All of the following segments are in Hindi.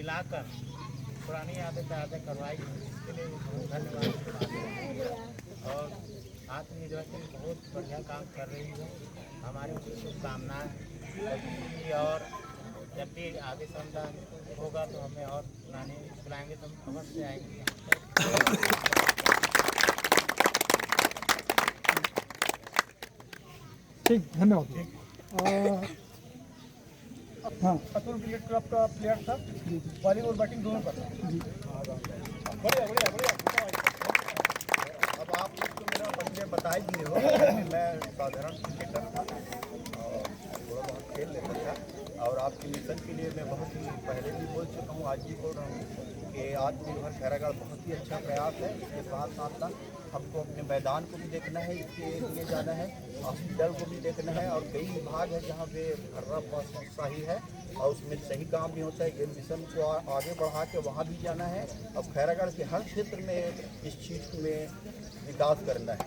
दिलाकर पुरानी यादें ताज़ा करवाई, इसके लिए बहुत धन्यवाद। और आज निर्वाचन बहुत बढ़िया काम कर रही है, हमारी शुभकामनाएं। और जब भी आगे संधान होगा तो हमें और बुलाएंगे तो हम अवश्य आएंगे। ठीक, धन्यवाद। हाँ, अतुल क्रिकेट क्लब का प्लेयर था, बॉलिंग और बैटिंग दोनों करता जी। बढ़िया बढ़िया बढ़िया। अब आप तो मेरा परिचय बता ही दिए हो। मैं साधारण क्रिकेटर था और थोड़ा बहुत खेल लेता था, और आपके मिशन के लिए मैं बहुत ही पहले भी बोल चुका हूँ, आज भी बोल रहा हूँ कि आत्मनिर्भर खैरागढ़ बहुत ही अच्छा प्रयास है। इसके साथ साथ हमको अपने मैदान को भी देखना है, इसके लिए जाना है, हॉस्पिटल को भी देखना है, और कई विभाग है जहाँ पे खर्रा सही है और उसमें सही काम भी होता है। ये मिशन को आगे बढ़ा के वहाँ भी जाना है। अब खैरागढ़ के हर क्षेत्र में इस चीज़ में विकास करना है।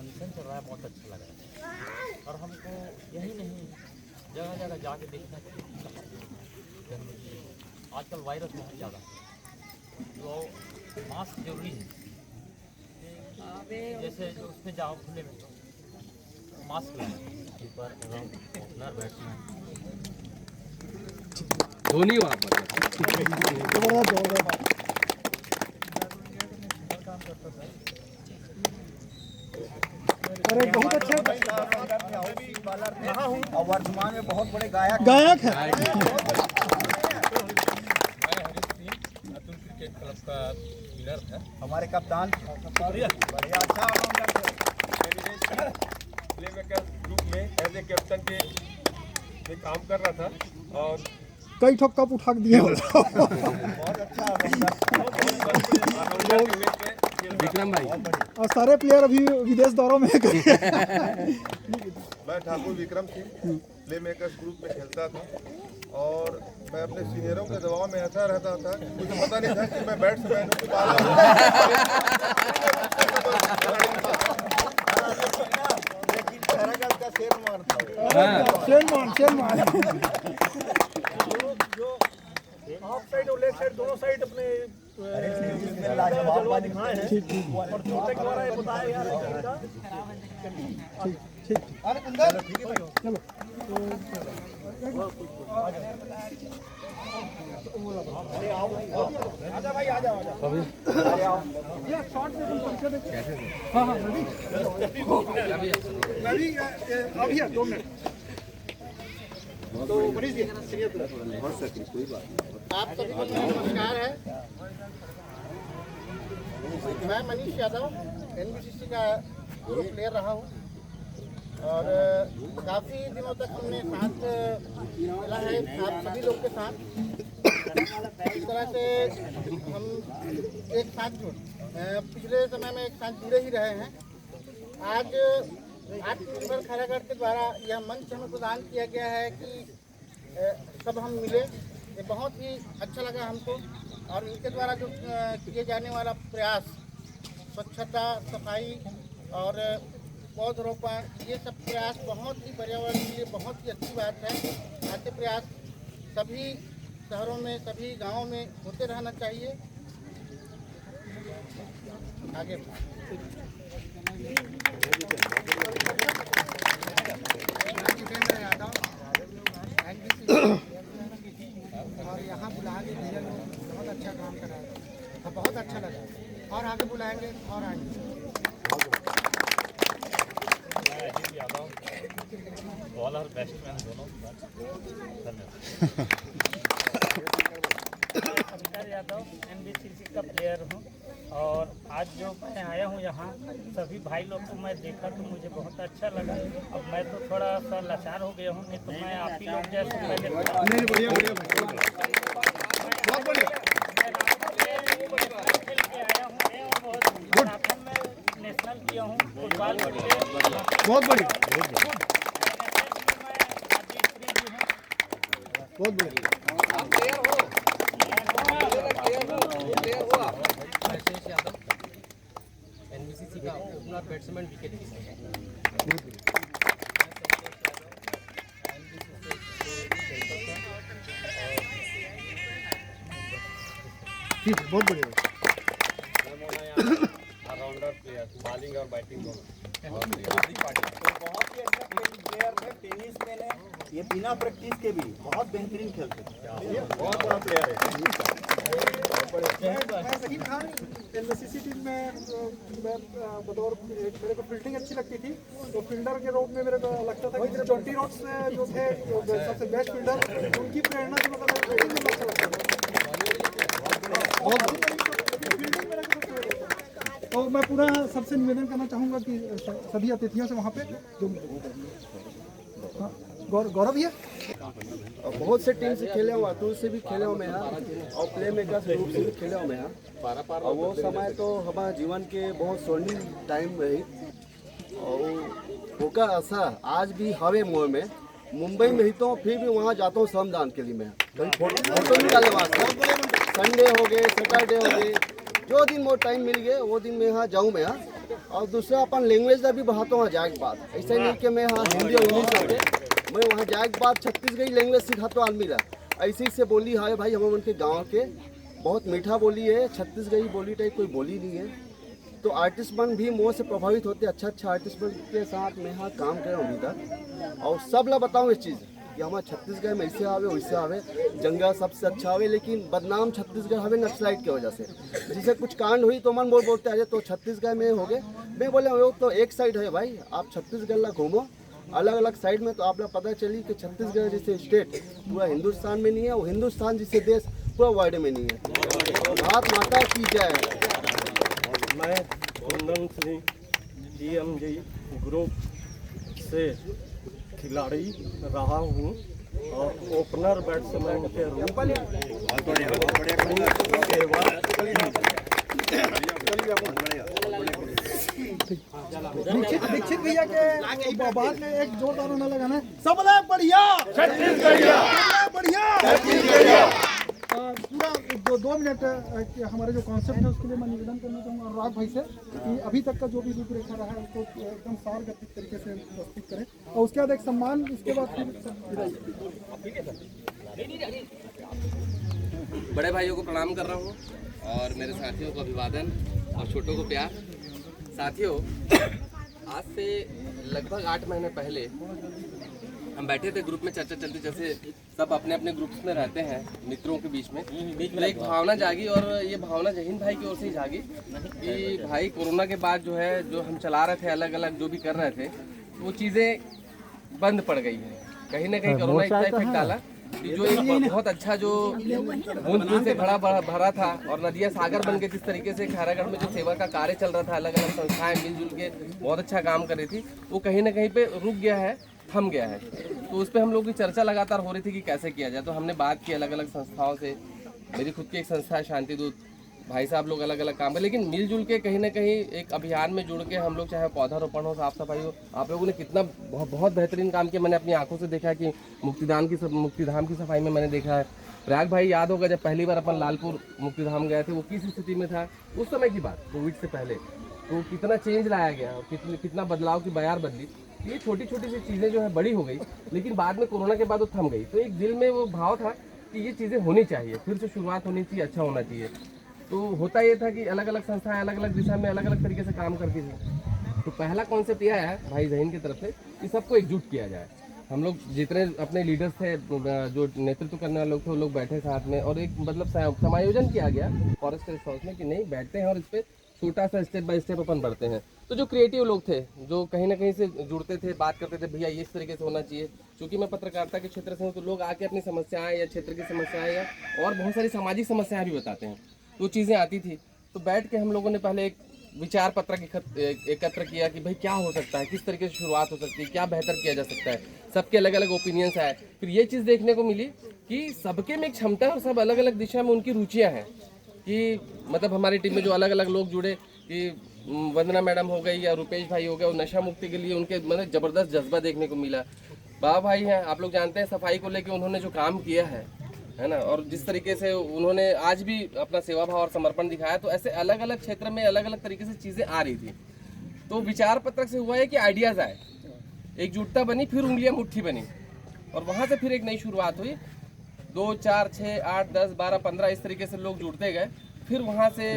मिशन चल रहा है, बहुत अच्छा लग रहा है। और हमको यही नहीं, जगह जगह जाके देखना चाहिए। आजकल वायरस बहुत ज़्यादा है, तो मास्क जरूरी है। जैसे उसमें जाओ खुले में तो मास्क लगाए, कीपर एवं ओपनर बैट्समैन धोनी वहाँ पर अरे बहुत अच्छा रहा हूँ और वर्तमान में बहुत बड़े गायक है। अतुल क्रिकेट क्लब का विनर था, हमारे कप्तान बढ़िया अच्छा प्ले मेकर ग्रुप में एज ए कैप्टन के में काम कर रहा था और कई ठोक कप उठा दिए। बहुत अच्छा विक्रम भाई और सारे प्लेयर अभी विदेश दौरों में मैं Thakur Vikram Singh play makers group में खेलता था, और मैं अपने सीनियरों के दबाव में ऐसा रहता था, मुझे पता नहीं था कि मैं बैट्समैन हूँ। लेकिन खैरागढ़ का शेर मान ऑफ साइड और लेग साइड दोनों साइड अपने जलवा दिखाए हैं, और छोटे के द्वारा ये बताया गया है आजा भाई आजा हाँ हाँ अभी 2 मिनट तो मनीष जी आप सभी को नमस्कार है। मैं मनीष यादव NBCC का प्लेयर रहा हूँ, और काफ़ी दिनों तक हमने साथ मिला है आप सभी लोग के साथ। इस तरह से हम एक साथ पिछले समय में एक साथ जुड़े ही रहे हैं। आज आत्मनिर्भर खैरागढ़ के द्वारा यह मंच हमें प्रदान किया गया है कि सब हम मिले, ये बहुत ही अच्छा लगा हमको। और इनके द्वारा जो किए जाने वाला प्रयास, स्वच्छता, सफाई और पौधरोपण, ये सब प्रयास बहुत ही पर्यावरण के लिए बहुत ही अच्छी बात है। ऐसे प्रयास सभी शहरों में, सभी गांवों में होते रहना चाहिए। आगे जितेंद्र यादव NBCC, और यहाँ बुलाने भैया लोग बहुत अच्छा काम कर रहे हैं और बहुत अच्छा लगा, और आगे बुलाएंगे और आएंगे। बॉलर बैट्समैन दोनों। धन्यवाद। यादव NBCC का प्लेयर हूँ, और आज जो मैं आया हूँ यहाँ सभी भाई लोग को मैं देखा तो मुझे बहुत अच्छा लगा। अब मैं तो थोड़ा सा लाचार हो गया हूँ, नहीं तो मैं आप ही लोग जैसे पहले खेल के आया हूँ, और मैराथन में नेशनल किया हूँ, फुटबॉल बहुत बढ़िया बहुत बढ़िया। एनबीसीसी का ओपनर बैट्समैन विकेट ठीक है, बहुत बढ़िया। ऑलराउंडर प्लेयर, बॉलिंग और बैटिंग दोनों। बहुत ही अच्छा प्लेयर है, टेनिस में ने ये बिना प्रैक्टिस के भी बहुत बेहतरीन खेलते हैं, बहुत बड़ा प्लेयर है। मैं ज़हीर खान एनबीसीसी टीम में मैं बतौर मेरे को फील्डिंग अच्छी लगती थी, तो फील्डर के रूप में मेरे को लगता था कि जॉन्टी रोड्स जो थे सबसे बेस्ट फील्डर, उनकी प्रेरणा से मतलब फील्डिंग में अच्छा लगता था। फील्डिंग मेरे को सबसे तो मैं पूरा सबसे निवेदन करना चाहूँगा कि सभी अतिथियों से वहाँ पे जो हाँ, गौरव भैया बहुत से टीम से खेले हूँ, अतुल से भी खेले हूँ मैं यहाँ, और प्ले मेकर्स ग्रुप से भी खेले हूँ मैं यहाँ। और वो समय तो हमारे जीवन के बहुत स्वर्णिम टाइम रही, और होकर ऐसा आज भी हवे मोड़ में मुंबई में ही तो फिर भी वहाँ जाता हूँ श्रमदान के लिए मैं, कभी फोटो निकालने वास्ते। संडे हो गए, सैटरडे हो गए, जो दिन वो टाइम मिल गए वो दिन मैं यहाँ जाऊँ मैं यहाँ। और दूसरा अपन लैंग्वेज का भी बढ़ाता हूँ जाए बात, ऐसा नहीं कि मैं यहाँ हिंदी और इंग्लिश करके मैं वहाँ जाए बात छत्तीसगढ़ी लैंग्वेज सिखाता हूँ आदमी ला। ऐसी से बोली है भाई, हम उनके गाँव के बहुत मीठा बोली है, छत्तीसगढ़ी बोली टाइप कोई बोली नहीं है। तो आर्टिस्ट बन भी मोह से प्रभावित होते, अच्छा आर्टिस्ट बन के साथ मैं यहाँ काम कर रहा हूँ अभी तक। और सब ला बताऊँ इस चीज़ कि हमारे छत्तीसगढ़ में ऐसे आवे वैसे आवे, जंगल सबसे अच्छा आवे, लेकिन बदनाम छत्तीसगढ़ हवे नक्सलाइट की वजह से। जिसे कुछ कांड हुई तो मन बोलते अरे तो छत्तीसगढ़ में हो गए, मैं बोले वो तो एक साइड है भाई, आप छत्तीसगढ़ ला घूमो अलग अलग साइड में, तो आप लोग पता चली कि छत्तीसगढ़ जैसे स्टेट पूरा हिंदुस्तान में नहीं है, वो हिंदुस्तान जैसे देश पूरा वर्ल्ड में नहीं है। भारत माता की जय। मैं कुंदन सिंह DMG ग्रुप से खिलाड़ी रहा हूँ और ओपनर बैट्समैन के रूप में दीक्षित भैया के बाद में एक जोरदार होने लगा ना, सबले बढ़िया छत्तीसगढ़िया, बढ़िया पूरा 2 मिनट हमारे जो कॉन्सेप्ट है उसके लिए मैं निवेदन करना चाहूँगा अनुराग भाई से कि अभी तक का जो भी रूपरेखा रहा है उसको एकदम सारगतिक तरीके से प्रस्तुत करें, और उसके बाद एक सम्मान, उसके बाद फिर बड़े भाइयों को प्रणाम कर रहा हूँ और मेरे साथियों को अभिवादन और छोटों को प्यार। साथियों, आज से लगभग 8 महीने पहले हम बैठे थे, ग्रुप में चर्चा चलती, जैसे सब अपने अपने ग्रुप्स में रहते हैं मित्रों के बीच में, तो एक भावना जागी, और ये भावना जहीन भाई की ओर से ही जागी कि भाई कोरोना के बाद जो है, जो हम चला रहे थे अलग अलग जो भी कर रहे थे, वो चीज़ें बंद पड़ गई है। कहीं ना कहीं कोरोना इतना इफेक्ट डाला कि जो एक बहुत अच्छा जो बूंद से भरा था और नदियाँ सागर बन के जिस तरीके से खैरागढ़ में जो सेवा का कार्य चल रहा था, अलग अलग संस्थाएं मिलजुल के बहुत अच्छा काम कर रही थी, वो कहीं ना कहीं पे रुक गया है, थम गया है। तो उस पर हम लोग की चर्चा लगातार हो रही थी कि कैसे किया जाए। तो हमने बात की अलग अलग संस्थाओं से, मेरी खुद की एक संस्था है शांति दूत, भाई साहब लोग अलग अलग काम कर, लेकिन मिलजुल के कहीं ना कहीं एक अभियान में जुड़ के हम लोग, चाहे पौधारोपण हो, साफ सफाई हो, आप लोगों ने कितना बहुत बेहतरीन काम किया। मैंने अपनी आंखों से देखा है कि मुक्तिधाम की सफाई में मैंने देखा है। प्रयाग भाई याद होगा जब पहली बार अपन लालपुर मुक्तिधाम गए थे, वो किस स्थिति में था उस समय की बात, कोविड से पहले, तो कितना चेंज लाया गया और कितना बदलाव की बयार बदली। ये छोटी छोटी सी चीज़ें जो है बड़ी हो गई, लेकिन बाद में कोरोना के बाद वो थम गई। तो एक दिल में वो भाव था कि ये चीज़ें होनी चाहिए, फिर से शुरुआत होनी चाहिए, अच्छा होना चाहिए। तो होता ये था कि अलग अलग संस्थाएं अलग अलग दिशा में अलग अलग तरीके से काम करती थी। तो पहला कॉन्सेप्ट यह है भाई जहीन की तरफ से कि सबको एकजुट किया जाए। हम लोग जितने अपने लीडर्स थे, जो नेतृत्व करने वाले लोग थे, वो लोग बैठे साथ में, और एक मतलब समायोजन किया गया फॉरेस्ट रेस्ट हाउस में कि नहीं बैठते हैं और इस पर छोटा सा स्टेप बाय स्टेप अपन बढ़ते हैं। तो जो क्रिएटिव लोग थे, जो कहीं ना कहीं से जुड़ते थे, बात करते थे, भैया ये इस तरीके से होना चाहिए। क्योंकि मैं पत्रकारिता के क्षेत्र से हूँ, तो लोग आके अपनी समस्याएं या क्षेत्र की समस्याएं या और बहुत सारी सामाजिक समस्याएं भी बताते हैं, तो चीज़ें आती थी। तो बैठ के हम लोगों ने पहले एक विचार पत्रक एकत्र किया कि भाई क्या हो सकता है, किस तरीके से शुरुआत हो सकती है, क्या बेहतर किया जा सकता है। सबके अलग अलग ओपिनियंस आए। फिर ये चीज़ देखने को मिली कि सबके में एक क्षमता है और सब अलग अलग दिशा में उनकी रुचियाँ हैं। कि मतलब हमारी टीम में जो अलग अलग लोग जुड़े, कि वंदना मैडम हो गई या रुपेश भाई हो गए, और नशा मुक्ति के लिए उनके मतलब ज़बरदस्त जज्बा देखने को मिला। बाबा भाई हैं, आप लोग जानते हैं, सफाई को लेकर उन्होंने जो काम किया है है ना। और जिस तरीके से उन्होंने आज भी अपना सेवा भाव और समर्पण दिखाया, तो ऐसे अलग अलग क्षेत्र में अलग अलग तरीके से चीज़ें आ रही थी। तो विचार पत्रक से हुआ है कि आइडियाज़ आए, एकजुटता बनी, फिर उंगलियां मुट्ठी बनी, और वहाँ से फिर एक नई शुरुआत हुई। 2, 4, 6, 8, 10, 12, 15 इस तरीके से लोग जुड़ते गए। फिर वहाँ से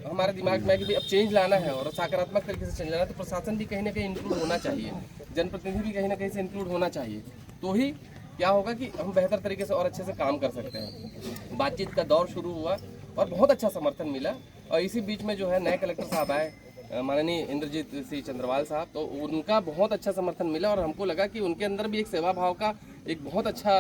हमारे दिमाग में कि भी अब चेंज लाना है और सकारात्मक तरीके से चेंज लाना है, तो प्रशासन भी कहीं ना कहीं इंक्लूड होना चाहिए, जनप्रतिनिधि भी कहीं ना कहीं से इंक्लूड होना चाहिए। तो ही क्या होगा कि हम बेहतर तरीके से और अच्छे से काम कर सकते हैं। बातचीत का दौर शुरू हुआ और बहुत अच्छा समर्थन मिला। और इसी बीच में जो है नए कलेक्टर साहब आए, माननीय इंद्रजीत सिंह चंद्रवाल साहब, तो उनका बहुत अच्छा समर्थन मिला और हमको लगा कि उनके अंदर भी एक सेवा भाव का एक बहुत अच्छा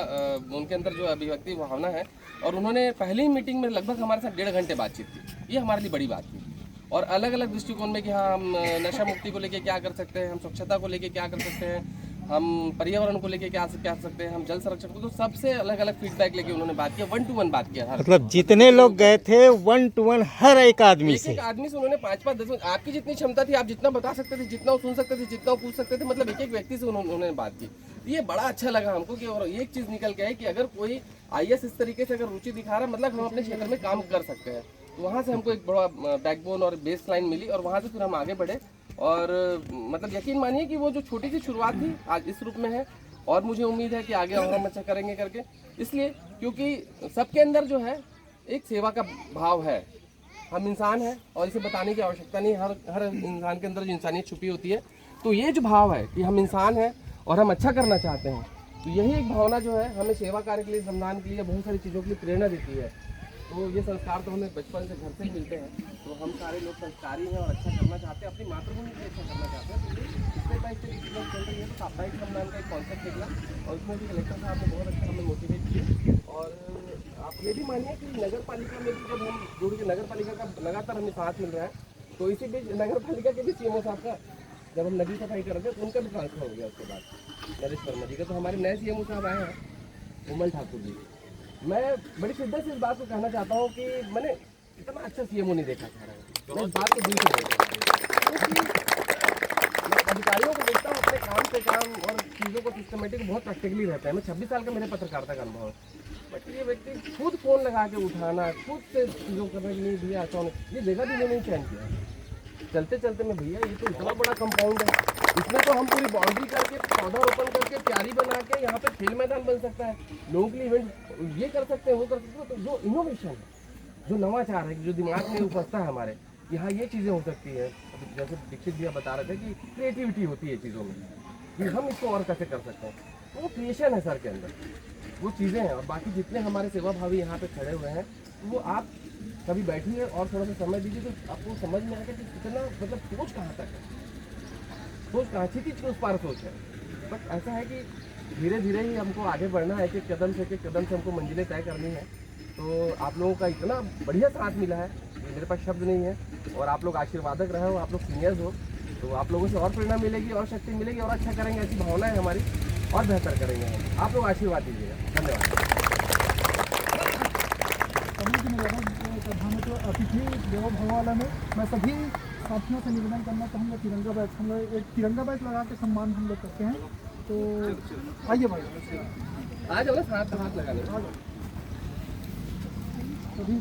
उनके अंदर जो अभिव्यक्ति भावना है। और उन्होंने पहली ही मीटिंग में लगभग हमारे साथ 1.5 घंटे बातचीत की। ये हमारे लिए बड़ी बात थी। और अलग अलग दृष्टिकोण में कि हाँ, हम नशा मुक्ति को लेके क्या कर सकते हैं, हम स्वच्छता को लेके क्या कर सकते हैं, हम पर्यावरण को लेके क्या कर सकते हैं, हम जल संरक्षण को, तो सबसे अलग अलग फीडबैक लेके उन्होंने बात किया। 1 to 1 बात किया। मतलब जितने लोग गए थे 1 to 1 हर एक आदमी एक आदमी से उन्होंने 5-5, 10 आपकी जितनी क्षमता थी, आप जितना बता सकते थे, जितना सुन सकते थे, जितना पूछ सकते थे, मतलब एक व्यक्ति से उन्होंने बात की। ये बड़ा अच्छा लगा हमको कि और एक चीज़ निकल के आई कि अगर कोई IAS इस तरीके से अगर रुचि दिखा रहा है, मतलब हम अपने क्षेत्र में काम कर सकते हैं। तो वहाँ से हमको एक बड़ा बैकबोन और बेस लाइन मिली और वहाँ से फिर हम आगे बढ़े। और मतलब यकीन मानिए कि वो जो छोटी सी शुरुआत थी आज इस रूप में है, और मुझे उम्मीद है कि आगे और हम अच्छा करेंगे करके। इसलिए क्योंकि सबके अंदर जो है एक सेवा का भाव है। हम इंसान हैं और इसे बताने की आवश्यकता नहीं, हर इंसान के अंदर जो इंसानियत छुपी होती है। तो ये जो भाव है कि हम इंसान हैं और हम अच्छा करना चाहते हैं, तो यही एक भावना जो है हमें सेवा कार्य के लिए, सम्मान के लिए, बहुत सारी चीज़ों के लिए प्रेरणा देती है। तो ये संस्कार तो हमें बचपन से घर से ही मिलते हैं। तो हम सारे लोग संस्कारी हैं और अच्छा करना चाहते हैं, अपनी मातृभूमि के लिए अच्छा करना चाहते हैं। तो स्टेप बाय स्टेप चीज़ें चल रही है। तो साप्ताहिक सम्मान का एक कॉन्सेप्ट निकला और उसमें भी कलेक्टर साहब ने बहुत अच्छा हमें मोटिवेट किया। और आप ये भी मानिए कि नगर पालिका में भी जब हम जुड़ के, नगर पालिका का लगातार हमें साथ मिल रहा है, तो इसी बीच नगर पालिका के भी CMO साहब का जब हम नदी सफाई कर रहे थे तो उनका भी ट्रांसफर हो गया उसके बाद नरेश वर्मा जी का। तो हमारे नए CMO साहब आए हैं, उमल ठाकुर जी। मैं बड़ी शिद्दत से इस बात को कहना चाहता हूँ कि मैंने इतना अच्छा CMO नहीं देखा था। मैं इस बात को दिल से बोलता हूँ, क्योंकि मैं अधिकारियों को देखता हूँ अपने काम से काम और चीज़ों को सिस्टमेटिक बहुत प्रैक्टिकली रहता है। मैं 26 साल का मेरे पत्रकारिता का अनुभव है, बट ये व्यक्ति खुद फ़ोन लगा के उठाना, खुद से चीज़ों करना कि नहीं भैया ऐसा होने, ये जगह भी मैंने चयन किया। चलते चलते में भैया ये तो इतना बड़ा कंपाउंड है, इसमें तो हम पूरी बाउंड्री करके, पौधारोपण करके, क्यारी बना के यहाँ पे खेल मैदान बन सकता है, लोगों के लिए इवेंट ये कर सकते हैं, वो कर सकते हैं। तो जो इनोवेशन है, जो नवाचार है, जो दिमाग में उपजता है हमारे यहाँ, ये चीज़ें हो सकती है। जैसे दीक्षित भैया बता रहे थे कि क्रिएटिविटी होती है चीज़ों में, कि हम इसको और कैसे कर सकते हैं। तो वो क्रिएशन है सर के अंदर, वो चीज़ें हैं। और बाकी जितने हमारे सेवा भावी यहाँ पे खड़े हुए हैं, वो आप कभी बैठिए और थोड़ा सा समय दीजिए तो आपको समझ में आएगा कि कितना मतलब सोच कहाँ तक है, सोच कहाँ थी उस पार सोच है। बट ऐसा है कि धीरे धीरे ही हमको आगे बढ़ना है, एक कदम से हमको मंजिलें तय करनी है। तो आप लोगों का इतना बढ़िया साथ मिला है, मेरे पास शब्द नहीं है। और आप लोग आशीर्वादक रहे हो, आप लोग सीनियर्स हो, तो आप लोगों से और प्रेरणा मिलेगी और शक्ति मिलेगी और अच्छा करेंगे, ऐसी भावना है हमारी, और बेहतर करेंगे हम। आप लोग आशीर्वाद दीजिएगा। धन्यवाद। प्रधानमंत्री अतिथि देवो भव वाला में मैं सभी साथियों से निवेदन करना चाहूँगा, तिरंगा बैच हम लोग एक तिरंगा बैच लगा के सम्मान हम लोग करते हैं। तो आइए भाई, आ जाओ ना, हाथ लगा लो। सभी